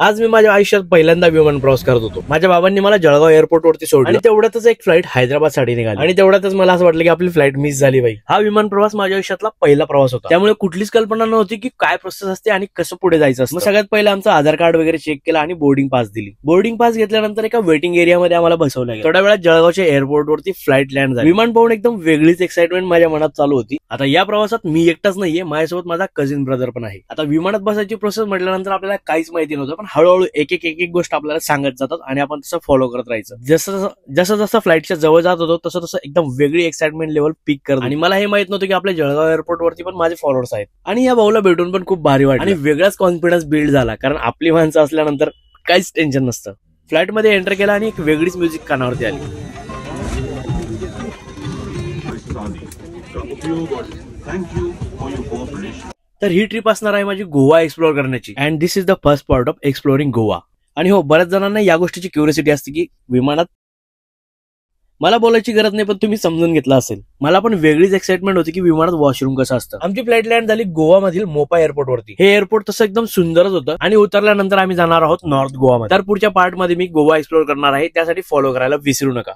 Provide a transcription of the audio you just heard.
आज मी माझ्या आयुष्यात पहिल्यांदा विमान प्रवास करत होतो। माझ्या बाबांनी मला जळगाव एअरपोर्ट वरती सोडलं आणि तेवढ्यातच एक फ्लाईट हैदराबाद साठी निघाली आणि तेवढ्यातच मला असं वाटलं की आपली फ्लाईट मिस झाली बाई। हा विमान प्रवास माझ्या आयुष्यातला पहिला प्रवास होता, त्यामुळे कुठलीच कल्पना नव्हती की काय प्रोसेस असते आणि कसं पुढे जायचं असतं। मग सगळ्यात पहिलं आमचं आधार कार्ड वगैरे चेक केलं आणि बोर्डिंग पास दिली। बोर्डिंग पास घेतल्यानंतर एका वेटिंग एरियामध्ये आम्हाला बसवलं गेलं। थोड्या वेळात जळगावच्या एअरपोर्ट वरती फ्लाईट लँड झाली। विमान पाहून एकदम वेगळीच एक्साइटमेंट माझ्या मनात चालू होती। आता या प्रवासात मी एकटाच नाहीये, माझ्यासोबत माझा कझिन ब्रदर पण आहे। आता विमानात बसायची प्रोसेस म्हटल्यानंतर आपल्याला काहीच माहिती नव्हतं, पण हळूहळू एक एक गोष्ट आपल्याला सांगत जातात आणि आपण तसं फॉलो करत राहायचं। जसं जसं फ्लाईटच्या जवळ जात होतो तसं तसं एकदम वेगळी एक्साइटमेंट लेवल पीक करत। आणि मला हे माहित नव्हतं की आपल्या जळगाव एअरपोर्ट वरती पण माझे फॉलोअर्स आहेत आणि या भाऊला भेटून पण खूप भारी वाटलं आणि वेगळाच कॉन्फिडन्स बिल्ड झाला, कारण आपली माणसं असल्यानंतर काहीच टेन्शन नसतं। फ्लाईट मध्ये एंटर केला आणि एक वेगळीच म्युझिक कानावरती आली। तर ही ट्रिप असणार आहे माझी गोवा एक्सप्लोर करण्याची, and this is the first part of exploring Goa. आणि हो, बऱ्याच जणांना या गोष्टीची क्युरियोसिटी असते की विमानात, मला बोलायची गरज नाही पण तुम्ही समजून घेतलं असेल, मला पण वेगळीच एक्साइटमेंट होती की विमानात वॉशरूम कसं असतं। आमची फ्लाईट लँड झाली गोवा मधील मोपा एअरपोर्ट वरती। हे एअरपोर्ट तसं एकदम सुंदरच होतं आणि उतरल्यानंतर आम्ही जाणार आहोत नॉर्थ गोवा मध्ये। तर पुढच्या पार्ट मध्ये मी गोवा एक्सप्लोर करणार आहे, त्यासाठी फॉलो करायला विसरू नका।